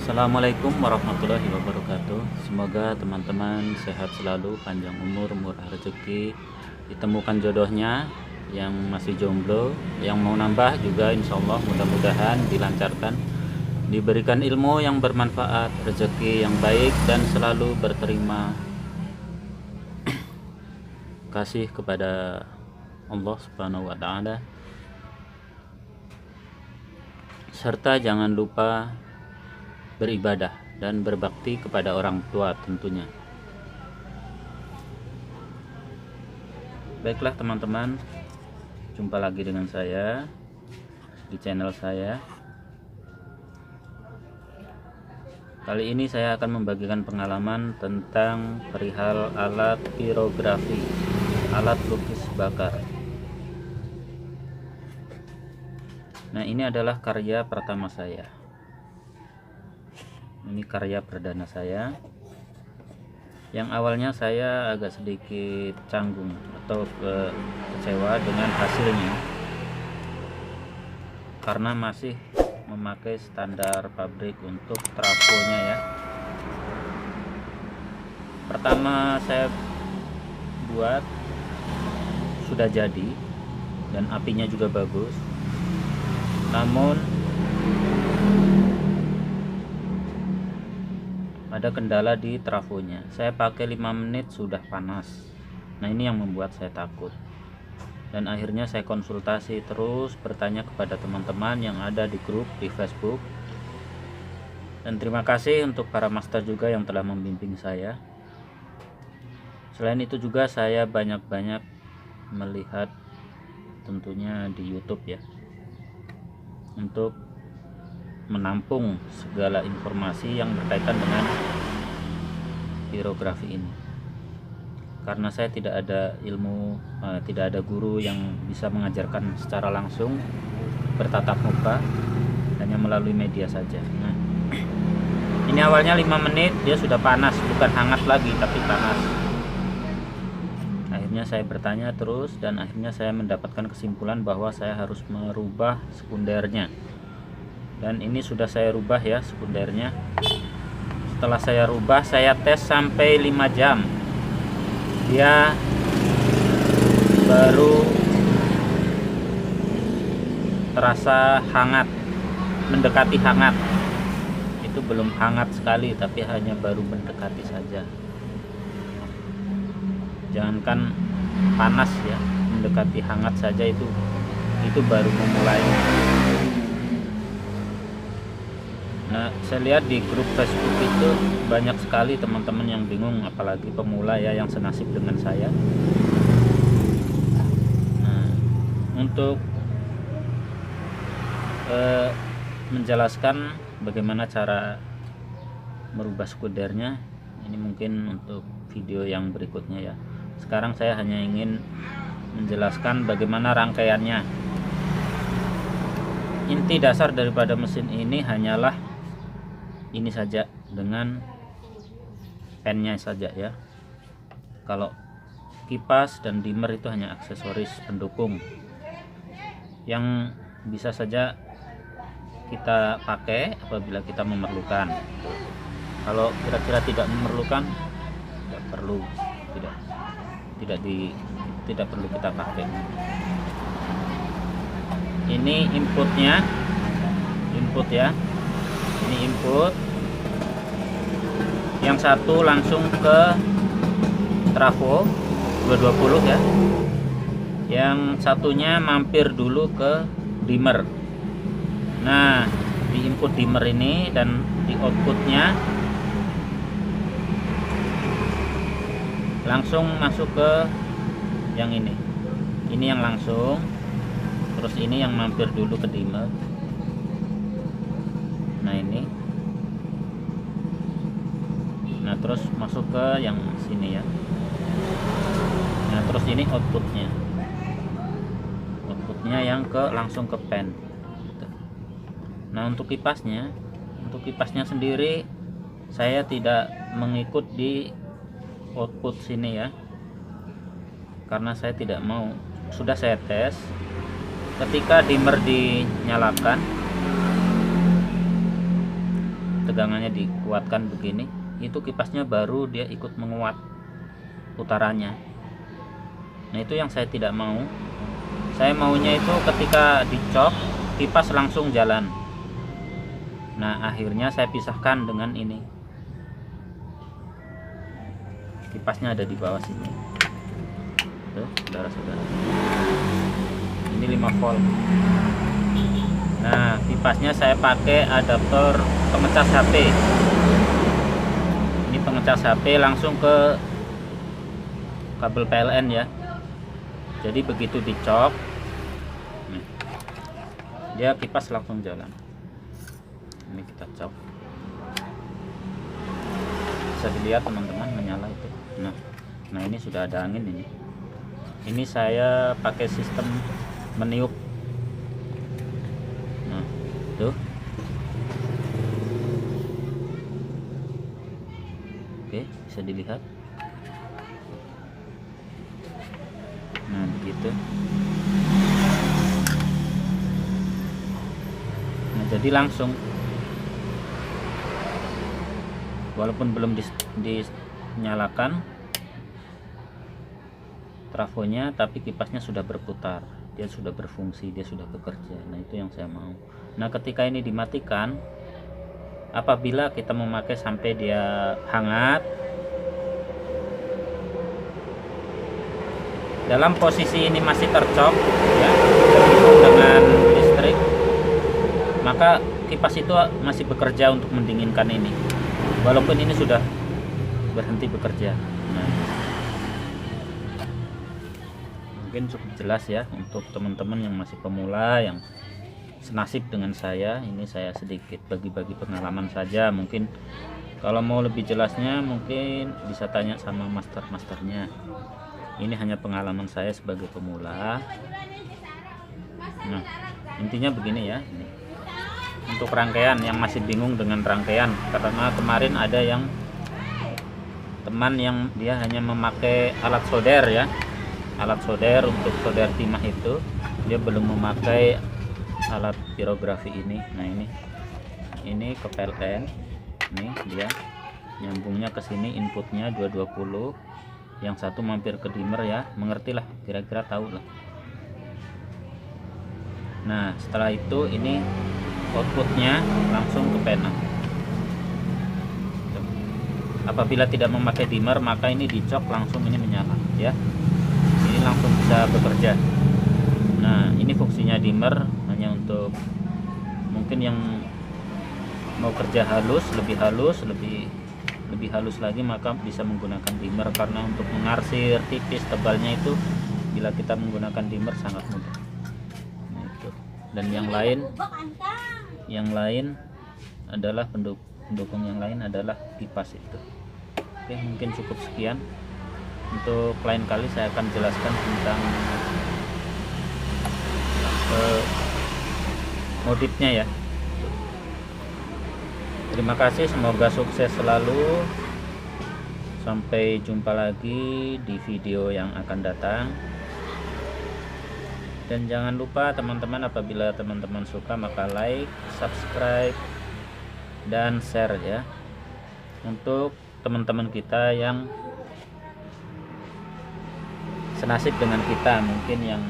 Assalamualaikum warahmatullahi wabarakatuh. Semoga teman-teman sehat selalu, panjang umur, murah rezeki, ditemukan jodohnya. Yang masih jomblo, yang mau nambah juga insya Allah mudah-mudahan dilancarkan, diberikan ilmu yang bermanfaat, rezeki yang baik, dan selalu berterima kasih kepada Allah Subhanahu wa Ta'ala, serta jangan lupa beribadah dan berbakti kepada orang tua tentunya. Baiklah teman-teman, jumpa lagi dengan saya di channel saya. Kali ini saya akan membagikan pengalaman tentang perihal alat pirografi, alat lukis bakar. Nah, ini adalah karya pertama saya. Ini karya perdana saya. Yang awalnya saya agak sedikit canggung atau kecewa dengan hasilnya, karena masih memakai standar pabrik untuk trafonya ya. Pertama saya buat sudah jadi dan apinya juga bagus, namun ada kendala di trafonya. Saya pakai 5 menit sudah panas. Nah, ini yang membuat saya takut. Dan akhirnya saya konsultasi terus, bertanya kepada teman-teman yang ada di grup di Facebook. Dan terima kasih untuk para master juga yang telah membimbing saya. Selain itu juga saya banyak-banyak melihat tentunya di YouTube ya, untuk menampung segala informasi yang berkaitan dengan pirografi ini. Karena saya tidak ada ilmu, tidak ada guru yang bisa mengajarkan secara langsung bertatap muka, hanya melalui media saja. Nah, ini awalnya 5 menit dia sudah panas, bukan hangat lagi tapi panas. Akhirnya saya bertanya terus, dan akhirnya saya mendapatkan kesimpulan bahwa saya harus merubah sekundernya. Dan ini sudah saya rubah ya sekundernya. Setelah saya rubah, saya tes sampai 5 jam, dia baru terasa hangat, mendekati hangat. Itu belum hangat sekali, tapi hanya baru mendekati saja. Jangankan panas ya, mendekati hangat saja itu baru memulai. Nah, saya lihat di grup Facebook itu banyak sekali teman-teman yang bingung, apalagi pemula ya yang senasib dengan saya. Nah, untuk menjelaskan bagaimana cara merubah sekundernya, ini mungkin untuk video yang berikutnya ya. Sekarang saya hanya ingin menjelaskan bagaimana rangkaiannya. Inti dasar daripada mesin ini hanyalah ini saja, dengan pennya saja ya. Kalau kipas dan dimmer itu hanya aksesoris pendukung yang bisa saja kita pakai apabila kita memerlukan. Kalau kira-kira tidak memerlukan, tidak perlu kita pakai. Ini input ya. Ini input. Yang satu langsung ke trafo 220 ya. Yang satunya mampir dulu ke dimmer. Nah, di input dimmer ini dan di outputnya langsung masuk ke yang ini. Ini yang langsung, terus ini yang mampir dulu ke dimmer. Nah, ini. Nah, terus masuk ke yang sini ya. Nah, terus ini outputnya yang langsung ke pen gitu. Nah, untuk kipasnya sendiri saya tidak mengikut di output sini ya, karena saya tidak mau. Sudah saya tes ketika dimmer dinyalakan, tegangannya dikuatkan begini, itu kipasnya baru dia ikut menguat putarannya. Nah itu yang saya tidak mau. Saya maunya itu ketika dicok kipas langsung jalan. Nah akhirnya saya pisahkan dengan ini, kipasnya ada di bawah sini tuh saudara-saudara, ini 5 volt. Nah kipasnya saya pakai adaptor pengecas HP. Ini pengecas HP langsung ke kabel PLN ya. Jadi begitu dicok nih, dia kipas langsung jalan. Ini kita cok, bisa dilihat teman-teman menyala itu. Nah ini sudah ada angin ini. Ini saya pakai sistem meniup. Nah tuh, oke bisa dilihat. Nah begitu. Nah jadi langsung, walaupun belum dinyalakan trafonya, tapi kipasnya sudah berputar, dia sudah berfungsi, dia sudah bekerja. Nah itu yang saya mau. Nah ketika ini dimatikan, apabila kita memakai sampai dia hangat, dalam posisi ini masih tercok ya, terhubung dengan listrik, maka kipas itu masih bekerja untuk mendinginkan ini, walaupun ini sudah berhenti bekerja. Nah, mungkin cukup jelas ya untuk teman-teman yang masih pemula, yang senasib dengan saya. Ini saya sedikit bagi-bagi pengalaman saja. Mungkin kalau mau lebih jelasnya mungkin bisa tanya sama master-masternya. Ini hanya pengalaman saya sebagai pemula. Nah intinya begini ya. Ini untuk rangkaian yang masih bingung dengan rangkaian, karena kemarin ada yang teman yang dia hanya memakai alat solder ya, alat solder untuk solder timah itu, dia belum memakai alat pirografi ini. Nah ini ke PLN, ini dia nyambungnya ke sini, inputnya 220, yang satu mampir ke dimmer ya, mengertilah, kira-kira tahu lah. Nah setelah itu ini outputnya langsung ke pena. Apabila tidak memakai dimmer, maka ini dicok langsung ini menyala ya, ini langsung bisa bekerja. Nah ini fungsinya dimmer hanya untuk mungkin yang mau kerja halus, lebih halus lagi, maka bisa menggunakan dimmer, karena untuk mengarsir tipis tebalnya itu bila kita menggunakan dimmer sangat mudah. Nah, itu. Dan yang lain adalah pendukung yang lain adalah kipas itu. Oke, mungkin cukup sekian. Untuk lain kali saya akan jelaskan tentang modifnya ya. Terima kasih, semoga sukses selalu. Sampai jumpa lagi di video yang akan datang. Dan jangan lupa teman-teman, apabila teman-teman suka maka like, subscribe, dan share ya, untuk teman-teman kita yang senasib dengan kita, mungkin yang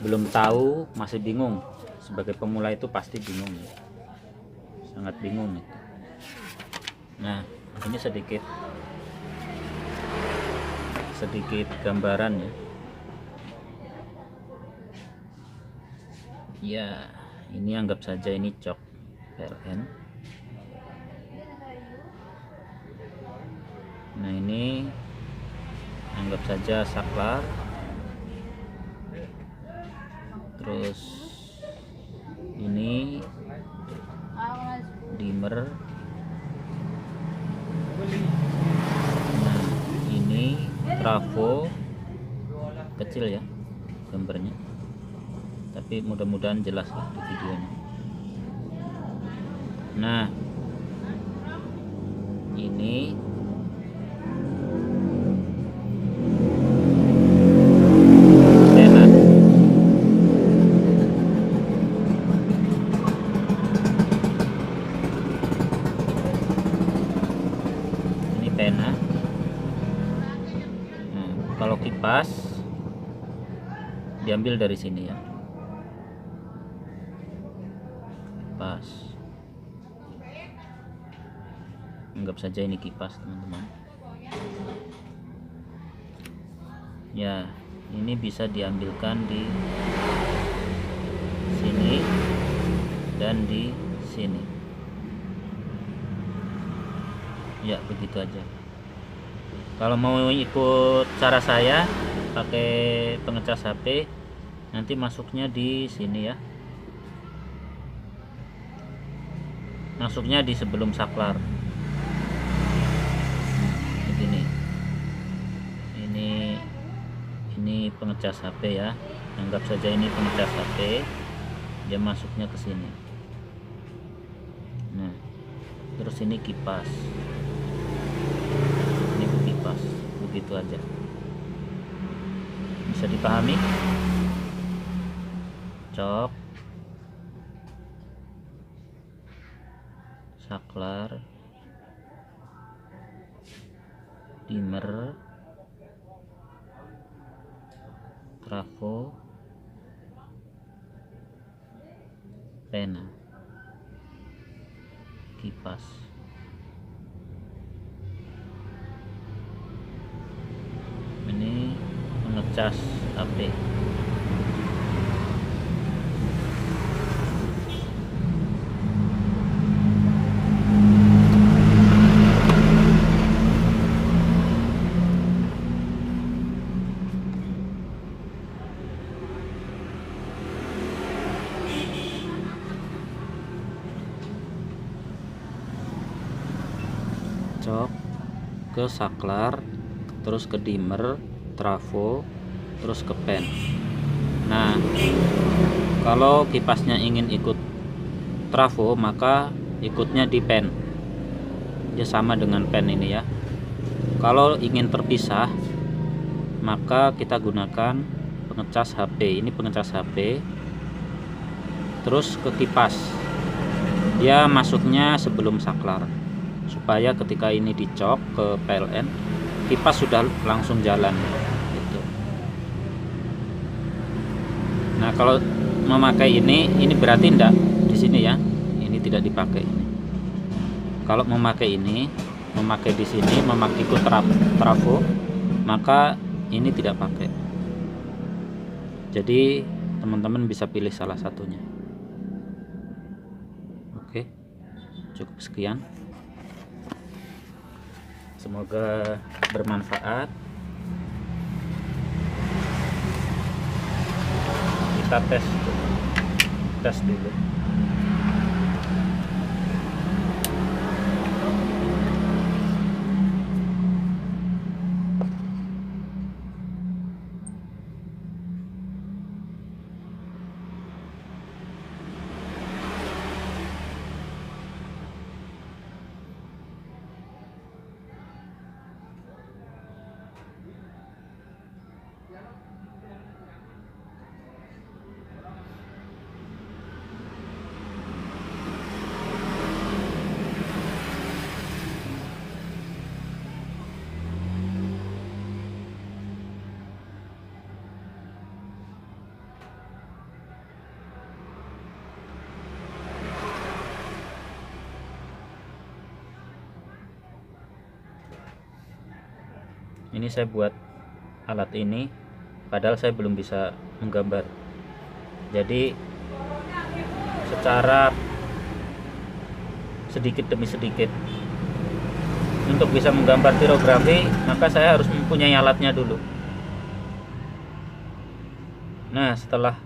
belum tahu, masih bingung. Sebagai pemula itu pasti bingung ya, sangat bingung itu. Nah ini sedikit gambaran ya. Ya ini anggap saja ini cok PLN. Nah ini anggap saja saklar, terus ini dimmer. Nah ini trafo kecil ya gambarnya, tapi mudah-mudahan jelas lah di videonya. Nah ini diambil dari sini ya, pas. Anggap saja ini kipas teman-teman ya. Ini bisa diambilkan di sini dan di sini ya, begitu aja. Kalau mau ikut cara saya pakai pengecas HP, nanti masuknya di sini ya, masuknya di sebelum saklar begini. Ini pengecas HP ya, anggap saja ini pengecas HP, dia masuknya ke sini. Nah, terus ini kipas, ini kipas, begitu aja. Bisa dipahami? Cok, saklar, dimmer, trafo, pena, kipas. Ini mengecas HP. Cok ke saklar, terus ke dimmer, trafo, terus ke pen. Nah, kalau kipasnya ingin ikut trafo, maka ikutnya di pen. Dia sama dengan pen ini ya. Kalau ingin terpisah, maka kita gunakan pengecas HP. Ini pengecas HP, terus ke kipas. Dia masuknya sebelum saklar, supaya ketika ini dicok ke PLN, kipas sudah langsung jalan gitu. Nah, kalau memakai ini berarti enggak di sini ya, ini tidak dipakai. Kalau memakai ini, memakai di sini, memakai ikut trafo, maka ini tidak pakai. Jadi teman-teman bisa pilih salah satunya. Oke, cukup sekian. Semoga bermanfaat. Kita tes dulu. Ini saya buat alat ini, padahal saya belum bisa menggambar. Jadi secara sedikit demi sedikit, untuk bisa menggambar tirografi, maka saya harus mempunyai alatnya dulu. Nah, setelah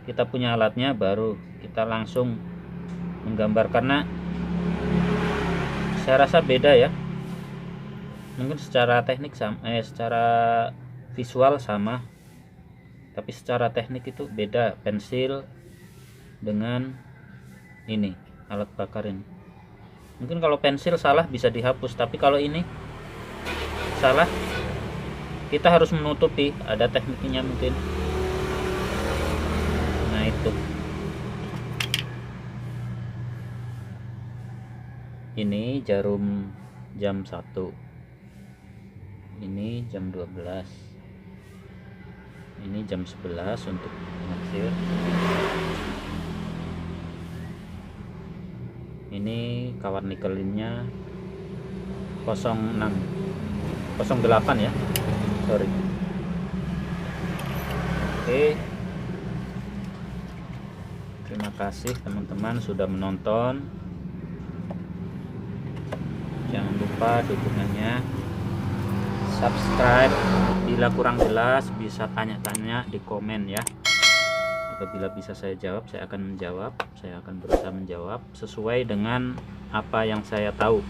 kita punya alatnya, baru kita langsung menggambar. Karena saya rasa beda ya, mungkin secara teknik sama, secara visual sama, tapi secara teknik itu beda. Pensil dengan ini alat bakar ini, mungkin kalau pensil salah bisa dihapus, tapi kalau ini salah kita harus menutupi, ada tekniknya mungkin. Nah, itu ini jarum jam 1, ini jam 12. Ini jam 11 untuk nyetir. Ini kawat nikelinnya 08 ya, sorry. Oke, terima kasih teman-teman sudah menonton. Jangan lupa dukungannya, subscribe. Bila kurang jelas bisa tanya-tanya di komen ya. Apabila bisa saya jawab, saya akan menjawab. Saya akan berusaha menjawab sesuai dengan apa yang saya tahu.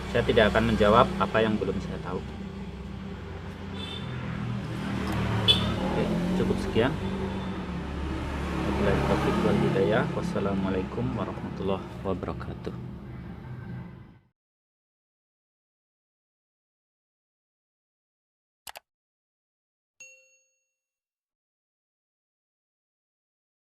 Saya tidak akan menjawab apa yang belum saya tahu. Oke, cukup sekian. Wabillahi taufiq wal hidayah. Wassalamualaikum warahmatullahi wabarakatuh.